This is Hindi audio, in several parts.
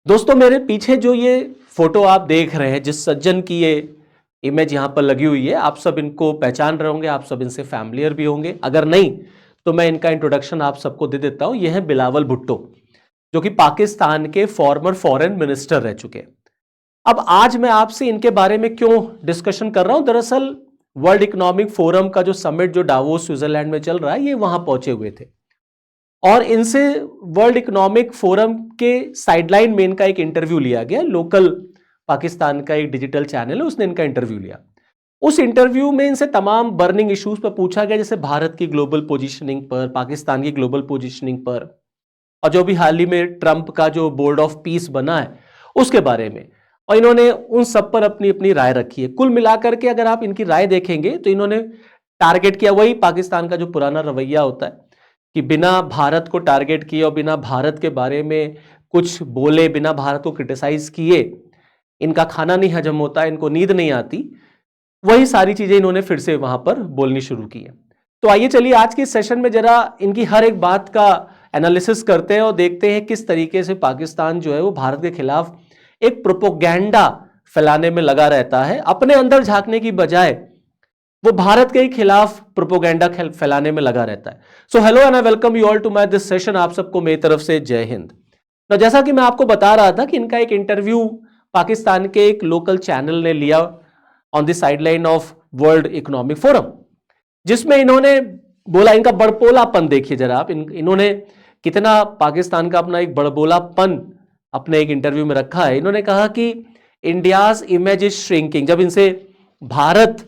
दोस्तों, मेरे पीछे जो ये फोटो आप देख रहे हैं, जिस सज्जन की ये इमेज यहां पर लगी हुई है, आप सब इनको पहचान रहे होंगे, आप सब इनसे फैमिलियर भी होंगे। अगर नहीं तो मैं इनका इंट्रोडक्शन आप सबको दे देता हूं। ये है बिलावल भुट्टो, जो कि पाकिस्तान के फॉर्मर फॉरेन मिनिस्टर रह चुके हैं। अब आज मैं आपसे इनके बारे में क्यों डिस्कशन कर रहा हूं, दरअसल वर्ल्ड इकोनॉमिक फोरम का जो समिट जो डावोस स्विट्जरलैंड में चल रहा है, ये वहां पहुंचे हुए थे और इनसे वर्ल्ड इकोनॉमिक फोरम के साइडलाइन में इनका एक इंटरव्यू लिया गया। लोकल पाकिस्तान का एक डिजिटल चैनल है, उसने इनका इंटरव्यू लिया। उस इंटरव्यू में इनसे तमाम बर्निंग इश्यूज पर पूछा गया, जैसे भारत की ग्लोबल पोजीशनिंग पर, पाकिस्तान की ग्लोबल पोजीशनिंग पर, और जो भी हाल ही में ट्रंप का जो बोर्ड ऑफ पीस बना है उसके बारे में। और इन्होंने उन सब पर अपनी अपनी राय रखी है। कुल मिलाकर के अगर आप इनकी राय देखेंगे तो इन्होंने टारगेट किया वही पाकिस्तान का जो पुराना रवैया होता है कि बिना भारत को टारगेट किए और बिना भारत के बारे में कुछ बोले, बिना भारत को क्रिटिसाइज किए इनका खाना नहीं हजम होता, इनको नींद नहीं आती। वही सारी चीजें इन्होंने फिर से वहां पर बोलनी शुरू की है। तो आइए चलिए आज के सेशन में जरा इनकी हर एक बात का एनालिसिस करते हैं और देखते हैं किस तरीके से पाकिस्तान जो है वो भारत के खिलाफ एक प्रोपोगेंडा फैलाने में लगा रहता है, अपने अंदर झांकने की बजाय वो भारत के खिलाफ प्रोपोगेंडा फैलाने में लगा रहता है। So hello and I welcome you all to my this session. आप सबको मेरी तरफ से जय हिंद। तो जैसा कि मैं आपको बता रहा था कि इनका एक इंटरव्यू पाकिस्तान के एक लोकल चैनल ने लिया on the sideline of world economic forum, जिसमें इन्होंने बोला, इनका बड़पोलापन देखिए जरा आप, इन्होंने कितना पाकिस्तान का अपना एक बड़बोलापन अपने एक इंटरव्यू में रखा है। इन्होंने कहा कि इंडियाज इमेज इज श्रिंकिंग। जब इनसे भारत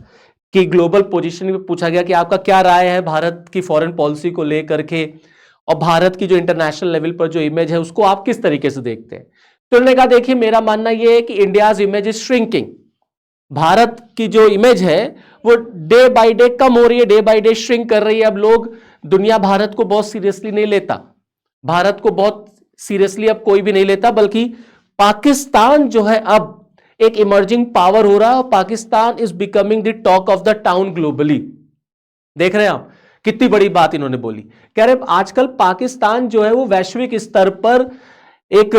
कि ग्लोबल पोजीशनिंग में पूछा गया कि आपका क्या राय है भारत की फॉरेन पॉलिसी को लेकर के और भारत की जो इंटरनेशनल लेवल पर जो इमेज है उसको आप किस तरीके से देखते हैं, तो उन्होंने कहा देखिए मेरा मानना यह है कि India's image is shrinking. Bharat की जो इमेज है वो डे बाय डे कम हो रही है, डे बाय डे श्रिंक कर रही है। अब लोग, दुनिया भारत को बहुत सीरियसली नहीं लेता, भारत को बहुत सीरियसली अब कोई भी नहीं लेता, बल्कि पाकिस्तान जो है अब एक इमर्जिंग पावर हो रहा है और Pakistan is becoming the talk of the town globally. देख रहे हैं आप कितनी बड़ी बात इन्होंने बोली। कह रहे आजकल पाकिस्तान जो है वो वैश्विक स्तर पर एक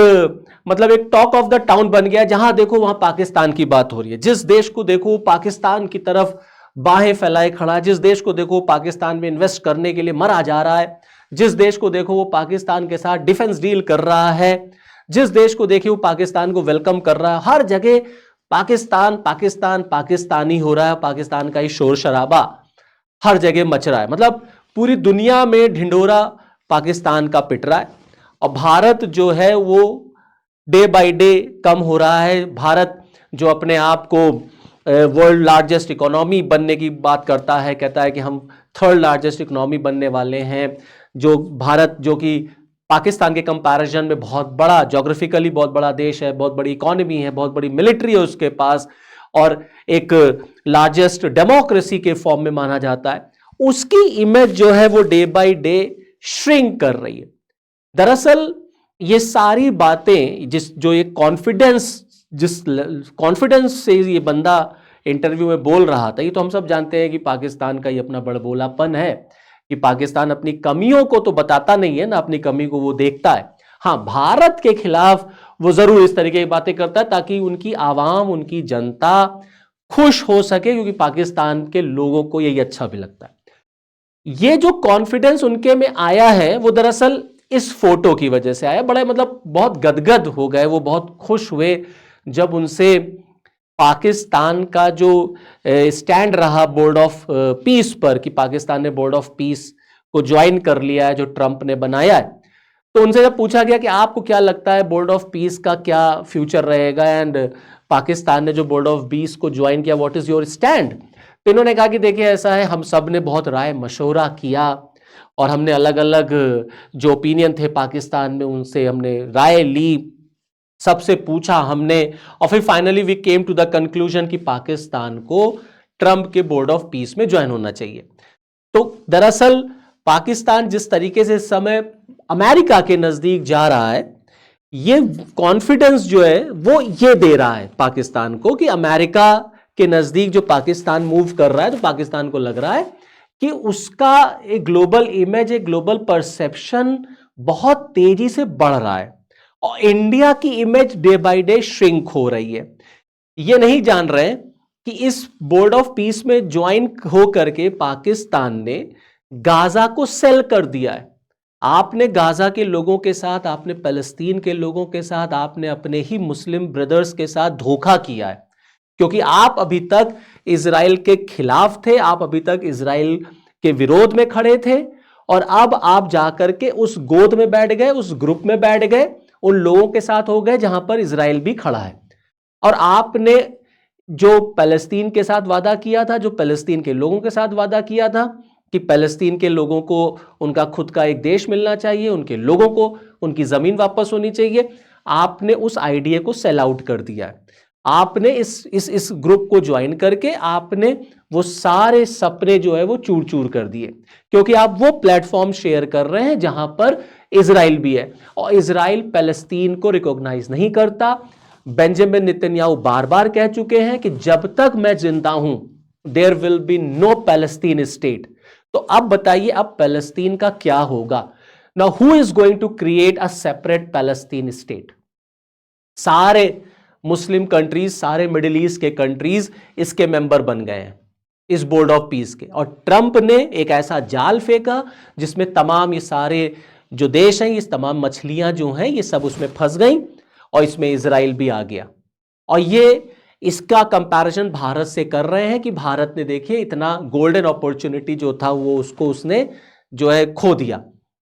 मतलब एक टॉक ऑफ द टाउन बन गया। जहां देखो वहां पाकिस्तान की बात हो रही है, जिस देश को देखो पाकिस्तान की तरफ बाहें फैलाए खड़ा है, जिस देश को देखो पाकिस्तान में इन्वेस्ट करने के लिए मरा जा रहा है, जिस देश को देखो वो पाकिस्तान के साथ डिफेंस डील कर रहा है, जिस देश को देखिए वो पाकिस्तान को वेलकम कर रहा है। हर जगह पाकिस्तान पाकिस्तान पाकिस्तानी हो रहा है, पाकिस्तान का ही शोर शराबा हर जगह मच रहा है। मतलब पूरी दुनिया में ढिंढोरा पाकिस्तान का पिट रहा है और भारत जो है वो डे बाय डे कम हो रहा है। भारत जो अपने आप को वर्ल्ड लार्जेस्ट इकोनॉमी बनने की बात करता है, कहता है कि हम थर्ड लार्जेस्ट इकोनॉमी बनने वाले हैं। जो भारत जो कि पाकिस्तान के कंपैरिजन में बहुत बड़ा, ज्योग्राफिकली बहुत बड़ा देश है, बहुत बड़ी इकोनॉमी है, बहुत बड़ी मिलिट्री है उसके पास और एक लार्जेस्ट डेमोक्रेसी के फॉर्म में माना जाता है, उसकी इमेज जो है वो डे बाय डे श्रिंक कर रही है। दरअसल ये सारी बातें जो ये जिस कॉन्फिडेंस से ये बंदा इंटरव्यू में बोल रहा था, ये तो हम सब जानते हैं कि पाकिस्तान का ये अपना बड़बोलापन है कि पाकिस्तान अपनी कमियों को तो बताता नहीं है ना, अपनी कमी को वो देखता है। हां, भारत के खिलाफ वो जरूर इस तरीके की बातें करता है ताकि उनकी आवाम, उनकी जनता खुश हो सके, क्योंकि पाकिस्तान के लोगों को यही अच्छा भी लगता है। ये जो कॉन्फिडेंस उनके में आया है वो दरअसल इस फोटो की वजह से आया। बड़े मतलब बहुत गदगद हो गए, वो बहुत खुश हुए जब उनसे पाकिस्तान का जो स्टैंड रहा बोर्ड ऑफ पीस पर कि पाकिस्तान ने बोर्ड ऑफ पीस को ज्वाइन कर लिया है जो ट्रंप ने बनाया है, तो उनसे जब पूछा गया कि आपको क्या लगता है बोर्ड ऑफ पीस का क्या फ्यूचर रहेगा एंड पाकिस्तान ने जो बोर्ड ऑफ पीस को ज्वाइन किया, व्हाट इज योर स्टैंड, तो इन्होंने कहा कि देखिए ऐसा है, हम सब ने बहुत राय मशवरा किया और हमने अलग अलग जो ओपिनियन थे पाकिस्तान में उनसे हमने राय ली, सबसे पूछा हमने और फिर finally we came to the conclusion कि पाकिस्तान को ट्रंप के बोर्ड ऑफ पीस में ज्वाइन होना चाहिए। तो दरअसल पाकिस्तान जिस तरीके से इस समय अमेरिका के नजदीक जा रहा है, ये कॉन्फिडेंस जो है वो ये दे रहा है पाकिस्तान को कि अमेरिका के नजदीक जो पाकिस्तान मूव कर रहा है, तो पाकिस्तान को लग रहा है कि उसका एक ग्लोबल इमेज, एक ग्लोबल परसेप्शन बहुत तेजी से बढ़ रहा है और इंडिया की image day by day shrink हो रही है। ये नहीं जान रहे हैं कि इस बोर्ड ऑफ पीस में ज्वाइन हो करके पाकिस्तान ने गाजा को सेल कर दिया है। आपने गाजा के लोगों के साथ, आपने फलस्तीन के लोगों के साथ, आपने अपने ही मुस्लिम ब्रदर्स के साथ धोखा किया है, क्योंकि आप अभी तक इजराइल के खिलाफ थे, आप अभी तक इजराइल के विरोध में खड़े थे, और अब आप जाकर के उस गोद में बैठ गए, उस ग्रुप में बैठ गए, उन लोगों के साथ हो गए जहां पर इजराइल भी खड़ा है। और आपने जो फलस्तीन के साथ वादा किया था, जो फलस्तीन के लोगों के साथ वादा किया था कि फलस्तीन के लोगों को उनका खुद का एक देश मिलना चाहिए, उनके लोगों को उनकी जमीन वापस होनी चाहिए, आपने उस आइडिया को सेल आउट कर दिया है। आपने इस ग्रुप को ज्वाइन करके आपने वो सारे सपने जो है वो चूर चूर कर दिए, क्योंकि आप वो प्लेटफॉर्म शेयर कर रहे हैं जहां पर इजराइल भी है, और इजराइल फलस्तीन को रिकॉग्नाइज नहीं करता। बेंजामिन नेतन्याहू बार बार कह चुके हैं कि जब तक मैं जिंदा हूं there will be no Palestine state. तो अब बताइए, अब पैलेस्टीन का क्या होगा? Now who is going to create a separate Palestine state? सारे मुस्लिम कंट्रीज, सारे मिडिल ईस्ट के कंट्रीज इसके मेंबर बन गए हैं, इस बोर्ड ऑफ पीस के। और ट्रंप ने एक ऐसा जाल फेंका जिसमें तमाम ये सारे जो देश हैं, ये तमाम मछलियां जो हैं, ये सब उसमें फंस गई, और इसमें इजराइल भी आ गया। और ये इसका कंपैरिजन भारत से कर रहे हैं कि भारत ने देखिए इतना गोल्डन अपॉर्चुनिटी जो था वो उसने जो है खो दिया,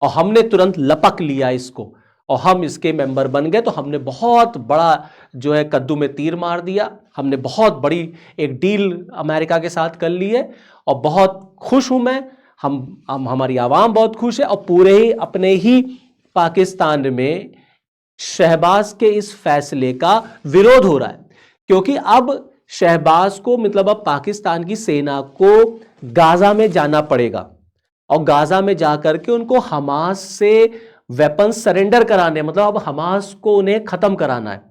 और हमने तुरंत लपक लिया इसको, और हम इसके मेंबर बन गए। तो हमने बहुत बड़ा जो है कद्दू में तीर मार दिया, हमने बहुत बड़ी एक डील अमेरिका के साथ कर ली है, और बहुत खुश हूं मैं, हमारी आवाम बहुत खुश है, और पूरे ही अपने ही पाकिस्तान में शहबाज के इस फैसले का विरोध हो रहा है, क्योंकि अब शहबाज को, मतलब अब पाकिस्तान की सेना को गाजा में जाना पड़ेगा, और गाजा में जाकर के उनको हमास से वेपन सरेंडर कराने, मतलब अब हमास को उन्हें खत्म कराना है।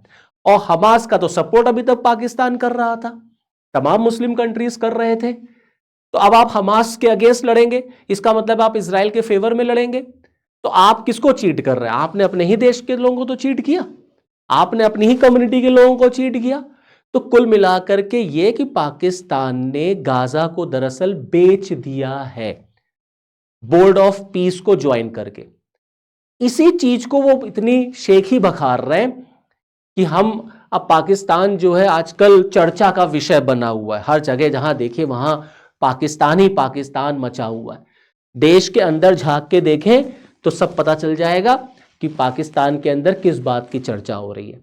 और हमास का तो सपोर्ट अभी तक पाकिस्तान कर रहा था, तमाम मुस्लिम कंट्रीज कर रहे थे। तो अब आप हमास के अगेंस्ट लड़ेंगे, इसका मतलब आप इजराइल के फेवर में लड़ेंगे। तो आप किसको चीट कर रहे हैं? आपने अपने ही देश के लोगों को तो चीट किया, आपने अपनी ही कम्युनिटी के लोगों को चीट किया। तो कुल मिलाकर के ये कि पाकिस्तान ने गाजा को दरअसल बेच दिया है बोर्ड ऑफ पीस को ज्वाइन करके। इसी चीज को वो इतनी शेखी बखार रहे हैं कि हम अब पाकिस्तान जो है आजकल चर्चा का विषय बना हुआ है, हर जगह जहां देखिए वहां पाकिस्तान ही पाकिस्तान मचा हुआ है। देश के अंदर झांक के देखें तो सब पता चल जाएगा कि पाकिस्तान के अंदर किस बात की चर्चा हो रही है,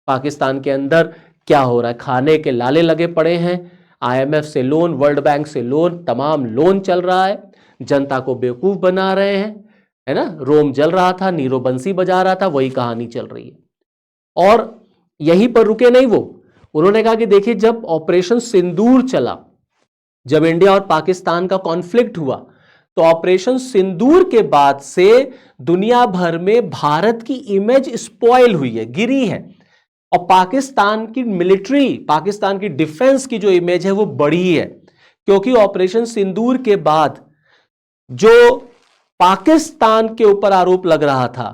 पाकिस्तान के अंदर क्या हो रहा है। खाने के लाले लगे पड़े हैं, IMF से लोन, वर्ल्ड बैंक से लोन, तमाम लोन चल रहा है, जनता को बेवकूफ बना रहे हैं, है ना। रोम जल रहा था, नीरो बंसी बजा रहा था, वही कहानी चल रही है। और यहीं पर रुके नहीं वो, उन्होंने कहा कि देखिए जब ऑपरेशन सिंदूर चला, जब इंडिया और पाकिस्तान का कॉन्फ्लिक्ट हुआ, तो ऑपरेशन सिंदूर के बाद से दुनिया भर में भारत की इमेज स्पॉइल हुई है, गिरी है, और पाकिस्तान की मिलिट्री, पाकिस्तान की डिफेंस की जो इमेज है वो बढ़ी है, क्योंकि ऑपरेशन सिंदूर के बाद जो पाकिस्तान के ऊपर आरोप लग रहा था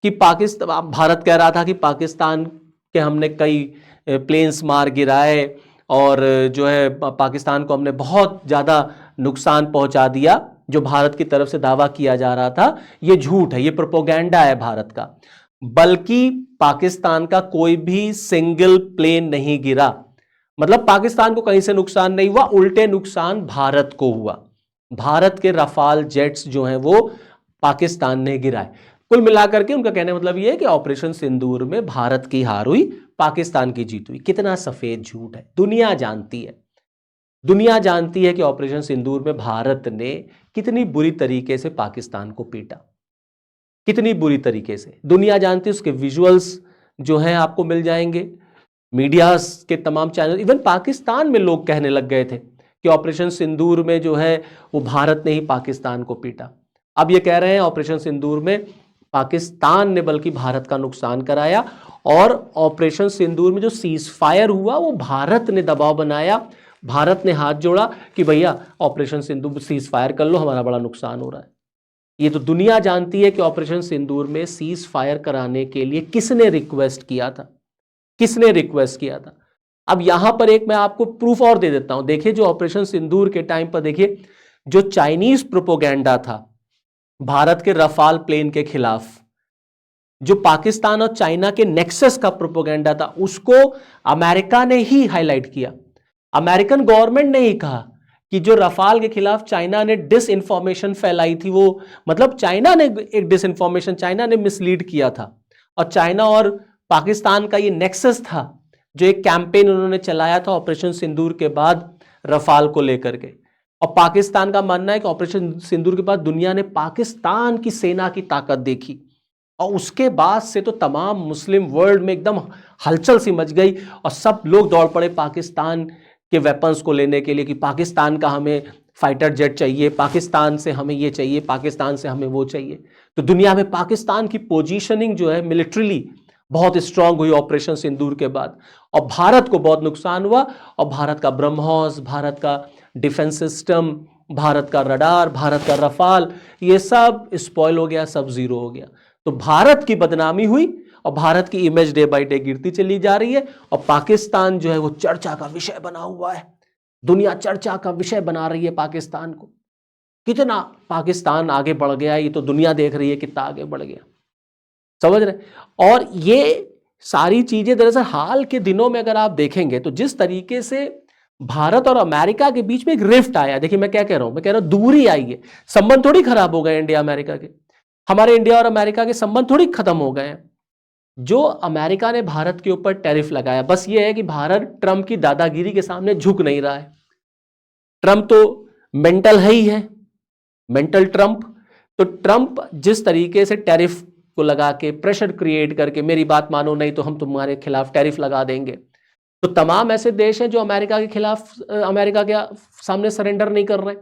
कि पाकिस्तान, भारत कह रहा था कि पाकिस्तान के हमने कई प्लेन्स मार गिराए, और जो है पाकिस्तान को हमने बहुत ज्यादा नुकसान पहुंचा दिया, जो भारत की तरफ से दावा किया जा रहा था ये झूठ है, ये प्रोपोगेंडा है भारत का। बल्कि पाकिस्तान का कोई भी सिंगल प्लेन नहीं गिरा, मतलब पाकिस्तान को कहीं से नुकसान नहीं हुआ, उल्टे नुकसान भारत को हुआ। भारत के रफाल जेट्स जो हैं वो पाकिस्तान ने गिराए। कुल मिलाकर के उनका कहने मतलब ये है कि ऑपरेशन सिंदूर में भारत की हार हुई, पाकिस्तान की जीत हुई। कितना सफेद झूठ है, दुनिया जानती है, दुनिया जानती है कि ऑपरेशन सिंदूर में भारत ने कितनी बुरी तरीके से पाकिस्तान को पीटा, कितनी बुरी तरीके से दुनिया जानती है। उसके विजुअल्स जो हैं आपको मिल जाएंगे, मीडिया के तमाम चैनल, इवन पाकिस्तान में लोग कहने लग गए थे कि ऑपरेशन सिंदूर में जो है वो भारत ने ही पाकिस्तान को पीटा। अब ये कह रहे हैं ऑपरेशन सिंदूर में पाकिस्तान ने बल्कि भारत का नुकसान कराया, और ऑपरेशन सिंदूर में जो सीज फायर हुआ वो भारत ने दबाव बनाया, भारत ने हाथ जोड़ा कि भैया ऑपरेशन सिंदूर सीज फायर कर लो, हमारा बड़ा नुकसान हो रहा है। ये तो दुनिया जानती है कि ऑपरेशन सिंदूर में सीज फायर कराने के लिए किसने रिक्वेस्ट किया था, किसने रिक्वेस्ट किया था। अब यहां पर एक मैं आपको प्रूफ और दे देता हूं। देखिए जो ऑपरेशन सिंदूर के टाइम पर देखिए जो चाइनीज प्रोपोगेंडा था भारत के रफाल प्लेन के खिलाफ, जो पाकिस्तान और चाइना के नेक्सस का प्रोपोगेंडा था, उसको अमेरिका ने ही हाईलाइट किया। अमेरिकन गवर्नमेंट ने ही कहा कि जो रफाल के खिलाफ चाइना ने डिस इंफॉर्मेशन फैलाई थी, वो मतलब चाइना ने एक डिस इंफॉर्मेशन, चाइना ने मिसलीड किया था। और चाइना और पाकिस्तान का ये नेक्सस था, जो एक कैंपेन उन्होंने चलाया था ऑपरेशन सिंदूर के बाद रफाल को लेकर के। और पाकिस्तान का मानना है कि ऑपरेशन सिंदूर के बाद दुनिया ने पाकिस्तान की सेना की ताकत देखी, और उसके बाद से तो तमाम मुस्लिम वर्ल्ड में एकदम हलचल सी मच गई और सब लोग दौड़ पड़े पाकिस्तान के वेपन्स को लेने के लिए कि पाकिस्तान का हमें फाइटर जेट चाहिए, पाकिस्तान से हमें ये चाहिए, पाकिस्तान से हमें वो चाहिए। तो दुनिया में पाकिस्तान की पोजीशनिंग जो है मिलिट्रीली बहुत स्ट्रांग हुई ऑपरेशन सिंदूर के बाद, और भारत को बहुत नुकसान हुआ। और भारत का ब्रह्मोस, भारत का डिफेंस सिस्टम, भारत का रडार, भारत का रफाल, ये सब स्पॉइल हो गया, सब जीरो हो गया। तो भारत की बदनामी हुई और भारत की इमेज डे बाय डे गिरती चली जा रही है, और पाकिस्तान जो है वो चर्चा का विषय बना हुआ है। दुनिया चर्चा का विषय बना रही है पाकिस्तान को, कितना पाकिस्तान आगे बढ़ गया, ये तो दुनिया देख रही है कितना आगे बढ़ गया, समझ रहे। और ये सारी चीजें दरअसल हाल के दिनों में अगर आप देखेंगे तो जिस तरीके से भारत और अमेरिका के बीच में एक रिफ्ट आया, देखिए मैं क्या कह रहा हूं, मैं कह रहा हूं दूरी आई है, संबंध थोड़ी खराब हो गए इंडिया अमेरिका के, हमारे इंडिया और अमेरिका के संबंध थोड़ी खत्म हो गए हैं। जो अमेरिका ने भारत के ऊपर टैरिफ लगाया, बस ये है कि भारत ट्रंप की दादागिरी के सामने झुक नहीं रहा है। ट्रंप तो मेंटल है ही है, मेंटल ट्रंप। तो ट्रंप जिस तरीके से टैरिफ को लगा के प्रेशर क्रिएट करके मेरी बात मानो नहीं तो हम तुम्हारे खिलाफ टैरिफ लगा देंगे, तो तमाम ऐसे देश हैं जो अमेरिका के खिलाफ, अमेरिका के सामने सरेंडर नहीं कर रहे।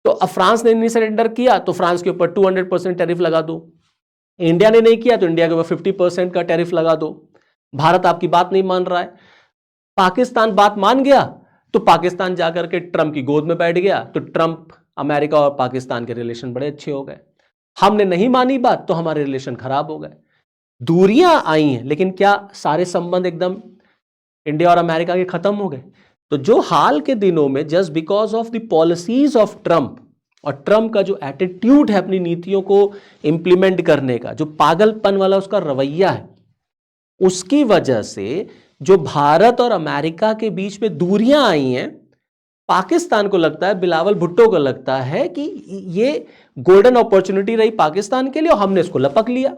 तो अब फ्रांस ने नहीं सरेंडर किया तो फ्रांस के ऊपर 200% टैरिफ लगा दो, इंडिया ने नहीं किया तो इंडिया के ऊपर 50% का टैरिफ लगा दो। भारत आपकी बात नहीं मान रहा है, पाकिस्तान बात मान गया तो पाकिस्तान जाकर के ट्रंप की गोद में बैठ गया, तो ट्रंप, अमेरिका और पाकिस्तान के रिलेशन बड़े अच्छे हो गए। हमने नहीं मानी बात तो हमारे रिलेशन खराब हो गए। दूरियां आई हैं, लेकिन क्या सारे संबंध एकदम इंडिया और अमेरिका के खत्म हो गए? तो जो हाल के दिनों में just because of the policies of Trump, और ट्रंप का जो एटीट्यूड है अपनी नीतियों को इंप्लीमेंट करने का, जो पागलपन वाला उसका रवैया है, उसकी वजह से जो भारत और अमेरिका के बीच में दूरियां आई हैं, पाकिस्तान को लगता है, बिलावल भुट्टो को लगता है कि ये गोल्डन अपॉर्चुनिटी रही पाकिस्तान के लिए और हमने इसको लपक लिया।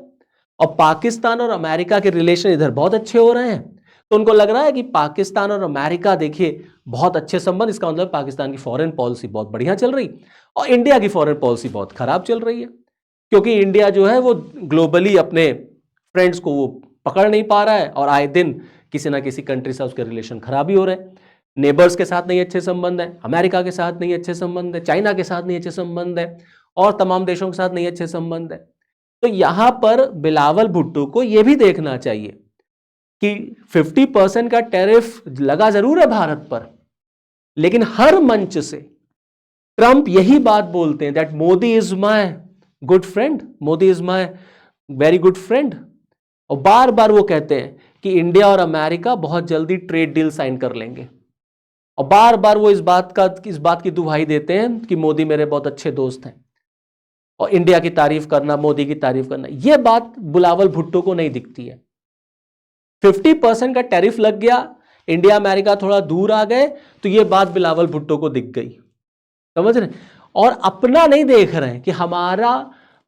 और पाकिस्तान और अमेरिका के रिलेशन इधर बहुत अच्छे हो रहे हैं, तो उनको लग रहा है कि पाकिस्तान और अमेरिका देखिए बहुत अच्छे संबंध, इसका मतलब पाकिस्तान की फॉरेन पॉलिसी बहुत बढ़िया चल रही और इंडिया की फॉरेन पॉलिसी बहुत खराब चल रही है, क्योंकि इंडिया जो है वो ग्लोबली अपने फ्रेंड्स को वो पकड़ नहीं पा रहा है और आए दिन किसी ना किसी कंट्री से उसके रिलेशन खराब ही हो रहे हैं। नेबर्स के साथ नहीं अच्छे संबंध है, अमेरिका के साथ नहीं अच्छे संबंध है, चाइना के साथ नहीं अच्छे संबंध है, और तमाम देशों के साथ नहीं अच्छे संबंध है। तो यहां पर बिलावल भुट्टो को यह भी देखना चाहिए कि 50% का टैरिफ लगा जरूर है भारत पर, लेकिन हर मंच से ट्रंप यही बात बोलते हैं that Modi is my good friend, Modi is my very good friend, और बार बार वो कहते हैं कि इंडिया और अमेरिका बहुत जल्दी ट्रेड डील साइन कर लेंगे, और बार बार वो इस बात की दुहाई देते हैं कि मोदी मेरे बहुत अच्छे दोस्त हैं, और इंडिया की तारीफ करना, मोदी की तारीफ करना, यह बात बिलावल भुट्टो को नहीं दिखती है। 50% का टैरिफ लग गया, इंडिया अमेरिका थोड़ा दूर आ गए, तो यह बात बिलावल भुट्टो को दिख गई, समझ रहे? और अपना नहीं देख रहे हैं कि हमारा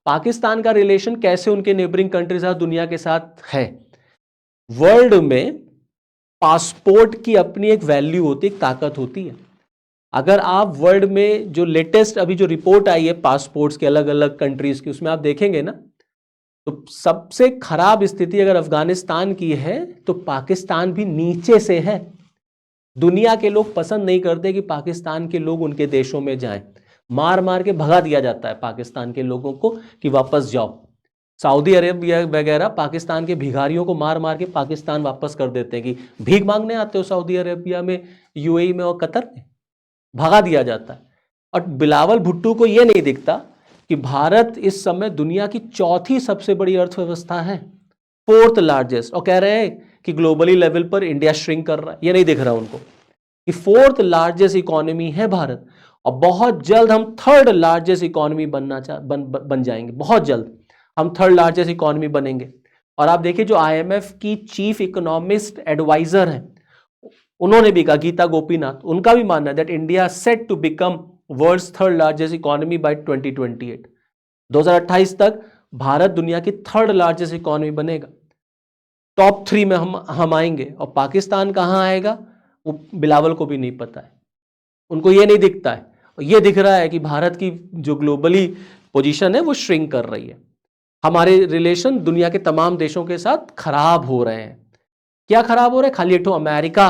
पाकिस्तान का रिलेशन कैसे उनके नेबरिंग कंट्री साथ, दुनिया के साथ है। वर्ल्ड में पासपोर्ट की अपनी एक वैल्यू होती है, एक ताकत होती है। अगर आप वर्ल्ड में जो लेटेस्ट अभी जो रिपोर्ट आई है पासपोर्ट्स के अलग अलग कंट्रीज की, उसमें आप देखेंगे ना, तो सबसे खराब स्थिति अगर अफगानिस्तान की है तो पाकिस्तान भी नीचे से है। दुनिया के लोग पसंद नहीं करते कि पाकिस्तान के लोग उनके देशों में जाएं, मार मार के भगा दिया जाता है पाकिस्तान के लोगों को कि वापस जाओ। सऊदी अरेबिया वगैरह पाकिस्तान के भिखारियों को मार मार के पाकिस्तान वापस कर देते हैं कि भीख मांगने आते हो सऊदी अरेबिया में, यूएई में और कतर में, भगा दिया जाता है। और बिलावल भुट्टो को यह नहीं दिखता कि भारत इस समय दुनिया की चौथी सबसे बड़ी अर्थव्यवस्था है, फोर्थ लार्जेस्ट, और कह रहे हैं कि ग्लोबली लेवल पर इंडिया श्रिंक कर रहा है। ये नहीं दिख रहा उनको कि फोर्थ लार्जेस्ट इकोनॉमी है भारत, और बहुत जल्द हम थर्ड लार्जेस्ट इकोनॉमी बन जाएंगे। बहुत जल्द हम थर्ड लार्जेस्ट इकोनॉमी बनेंगे। और आप देखिए जो IMF की चीफ इकोनॉमिस्ट एडवाइजर है, उन्होंने भी कहा, गीता गोपीनाथ, उनका भी मानना है that India set to become world's third largest economy by 2028। 2028 तक भारत दुनिया की थर्ड लार्जेस्ट इकोनॉमी बनेगा, टॉप 3 में हम आएंगे। और पाकिस्तान कहाँ आएगा वो बिलावल को भी नहीं पता है, उनको ये नहीं दिखता है। ये दिख रहा है कि भारत की जो ग्लोबली पोजीशन है वो श्रिंक कर रही है। हमारे रिलेशन दुनिया के तमाम देशों के साथ खराब हो रहे हैं। क्या खराब हो रहा है? खाली एक अमेरिका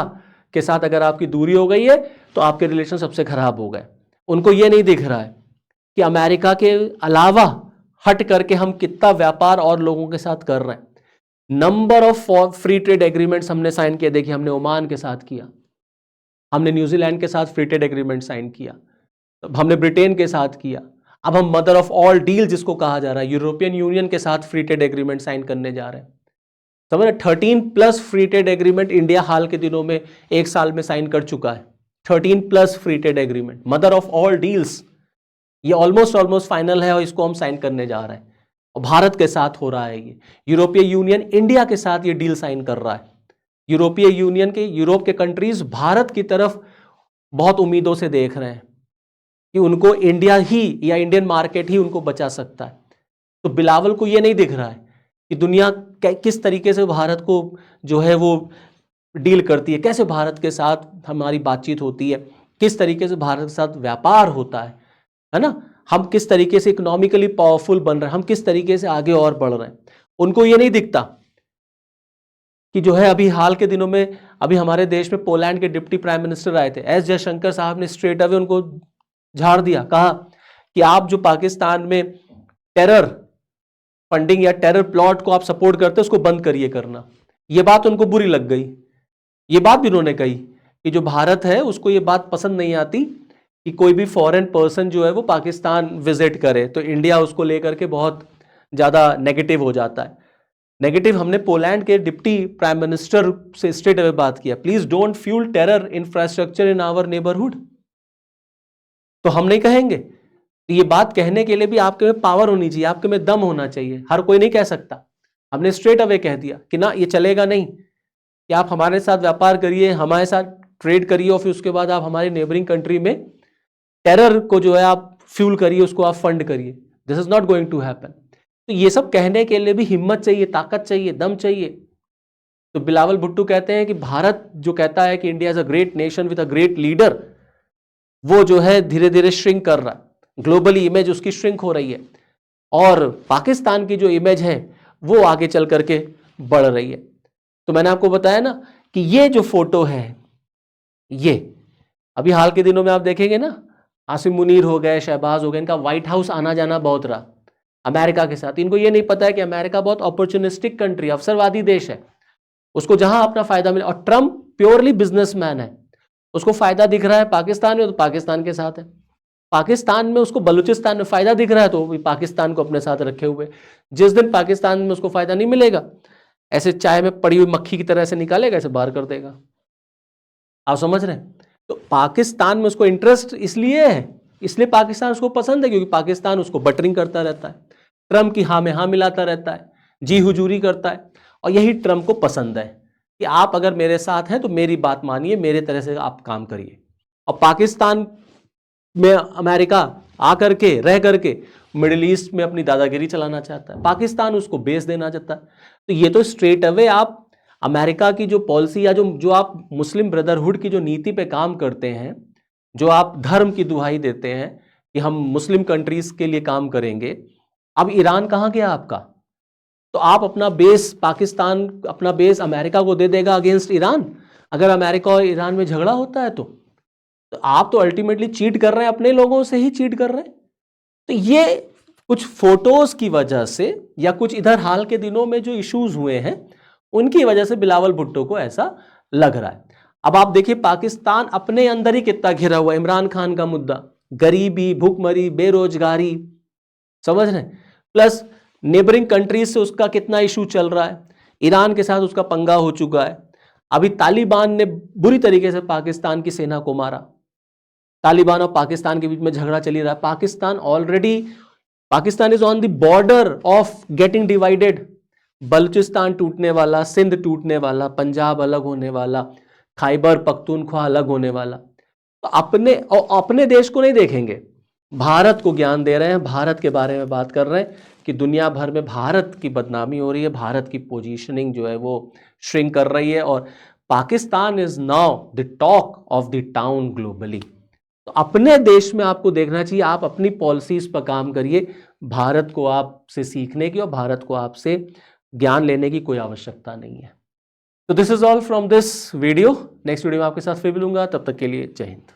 के साथ अगर आपकी दूरी हो गई है तो आपके रिलेशन सबसे खराब हो गए। उनको ये नहीं दिख रहा है कि अमेरिका के अलावा हट करके हम कितना व्यापार और लोगों के साथ कर रहे हैं। Number of free trade agreements हमने साइन किया। देखिए, हमने ओमान के साथ किया, हमने न्यूजीलैंड के साथ फ्री ट्रेड एग्रीमेंट साइन किया, हमने ब्रिटेन के साथ किया। अब हम मदर ऑफ ऑल डील जिसको कहा जा रहा है, यूरोपियन यूनियन के साथ फ्री ट्रेड एग्रीमेंट साइन करने जा रहे हैं। समझ रहे? 13+ फ्री ट्रेड एग्रीमेंट इंडिया हाल के दिनों में एक साल में साइन कर चुका है। 13+ free trade agreement, mother of all deals, ये ऑलमोस्ट फाइनल है और इसको हम साइन करने जा रहे हैं। और भारत के साथ हो रहा है ये। यूरोपीय यूनियन इंडिया के साथ ये डील साइन कर रहा है। यूरोपीय यूनियन के, यूरोप के कंट्रीज भारत की तरफ बहुत उम्मीदों से देख रहे हैं कि उनको इंडिया ही या इंडियन मार्केट ही उनको बचा सकता है। तो बिलावल को ये नहीं दिख रहा है कि दुनिया किस तरीके से भारत को जो है वो डील करती है, कैसे भारत के साथ हमारी बातचीत होती है, किस तरीके से भारत के साथ व्यापार होता है ना, हम किस तरीके से इकोनॉमिकली पावरफुल बन रहे हैं, हम किस तरीके से आगे और बढ़ रहे हैं। उनको ये नहीं दिखता कि जो है अभी हाल के दिनों में अभी हमारे देश में पोलैंड के डिप्टी प्राइम मिनिस्टर आए थे, एस जयशंकर साहब ने स्ट्रेट अवे उनको झाड़ दिया, कहा कि आप जो पाकिस्तान में टेरर फंडिंग या टेरर प्लॉट को आप सपोर्ट करते हो उसको बंद करिए करना। ये बात उनको बुरी लग गई। ये बात भी उन्होंने कही कि जो भारत है उसको ये बात पसंद नहीं आती कि कोई भी फॉरेन पर्सन जो है वो पाकिस्तान विजिट करे, तो इंडिया उसको लेकर के बहुत ज़्यादा नेगेटिव हो जाता है। नेगेटिव हमने पोलैंड के डिप्टी प्राइम मिनिस्टर से स्ट्रेट अवे बात किया, please don't fuel terror infrastructure in our neighbourhood. तो हम नहीं कहेंगे। ये बात कहने के लिए भी आपके में पावर होनी चाहिए, आपके में दम होना चाहिए। हर कोई नहीं कह सकता। हमने स्ट्रेट अवे कह दिया कि ना, ये चलेगा नहीं कि आप हमारे साथ व्यापार करिए, हमारे साथ ट्रेड करिए और फिर उसके बाद आप हमारे नेबरिंग कंट्री में टेरर को जो है आप फ्यूल करिए, उसको आप फंड करिए। This is not going to happen. तो ये सब कहने के लिए भी हिम्मत चाहिए, ताकत चाहिए, दम चाहिए। तो बिलावल भुट्टो कहते हैं कि भारत जो कहता है कि India is a great nation with a great leader, वो जो है धीरे धीरे श्रिंक कर रहा है। ग्लोबली इमेज उसकी श्रिंक हो रही है और पाकिस्तान की जो इमेज है वो आगे चल करके बढ़ रही है। तो मैंने आपको बताया ना कि ये जो फोटो है, ये अभी हाल के दिनों में आप देखेंगे ना, आसिम मुनीर हो गए, शहबाज हो गए, इनका व्हाइट हाउस आना जाना बहुत रहा अमेरिका के साथ। इनको ये नहीं पता है कि अमेरिका बहुत अपॉर्चुनिस्टिक कंट्री, अवसरवादी देश है, उसको जहां अपना फायदा मिले। और ट्रंप प्योरली बिजनेसमैन है, उसको फायदा दिख रहा है पाकिस्तान में तो पाकिस्तान के साथ है, पाकिस्तान में उसको बलूचिस्तान में फायदा दिख रहा है तो भी पाकिस्तान को अपने साथ रखे हुए। जिस दिन पाकिस्तान में उसको फायदा नहीं मिलेगा, ऐसे चाय में पड़ी हुई मक्खी की तरह से निकालेगा, ऐसे बाहर कर देगा। आप समझ रहे हैं? तो पाकिस्तान में उसको इंटरेस्ट इसलिए है, इसलिए पाकिस्तान उसको पसंद है क्योंकि पाकिस्तान उसको बटरिंग करता रहता है, ट्रंप की हाँ में हाँ मिलाता रहता है, जी हुजूरी करता है। और यही ट्रंप को पसंद है कि आप अगर मेरे साथ हैं तो मेरी बात मानिए, मेरे तरह से आप काम करिए। और पाकिस्तान में अमेरिका आकर के रह करके मिडिल ईस्ट में अपनी दादागिरी चलाना चाहता है, पाकिस्तान उसको बेस देना चाहता है। तो ये तो स्ट्रेट अवे आप अमेरिका की जो पॉलिसी या जो आप मुस्लिम ब्रदरहुड की जो नीति पे काम करते हैं, जो आप धर्म की दुहाई देते हैं कि हम मुस्लिम कंट्रीज के लिए काम करेंगे। अब ईरान कहाँ गया आपका? तो आप अपना बेस पाकिस्तान, अपना बेस अमेरिका को दे देगा अगेंस्ट ईरान। अगर अमेरिका और ईरान में झगड़ा होता है तो आप तो अल्टीमेटली चीट कर रहे हैं, अपने लोगों से ही चीट कर रहे हैं। तो ये कुछ फोटोज की वजह से या कुछ इधर हाल के दिनों में जो इश्यूज हुए हैं उनकी वजह से बिलावल भुट्टो को ऐसा लग रहा है। अब आप देखिए पाकिस्तान अपने अंदर ही कितना घिरा हुआ है। इमरान खान का मुद्दा, गरीबी, भूखमरी, बेरोजगारी, समझ रहे हैं। प्लस नेबरिंग कंट्रीज से उसका कितना इशू चल रहा है, ईरान के साथ उसका पंगा हो चुका है। अभी तालिबान ने बुरी तरीके से पाकिस्तान की सेना को मारा, तालिबान और पाकिस्तान के बीच में झगड़ा चली रहा है। Pakistan is on the border of getting divided. Balochistan टूटने वाला, सिंध टूटने वाला, पंजाब अलग होने वाला, खैबर पख्तूनख्वा अलग होने वाला। तो अपने देश को नहीं देखेंगे, भारत को ज्ञान दे रहे हैं, भारत के बारे में बात कर रहे हैं कि दुनिया भर में भारत की बदनामी हो रही है, भारत की पोजीशनिंग जो है वो श्रिंक कर रही है, और Pakistan is now the talk of the town globally. तो अपने देश में आपको देखना चाहिए, आप अपनी पॉलिसीज पर काम करिए, भारत को आपसे सीखने की और भारत को आपसे ज्ञान लेने की कोई आवश्यकता नहीं है। तो this is all from this video. Next video में आपके साथ फिर मिलूंगा, तब तक के लिए जय हिंद।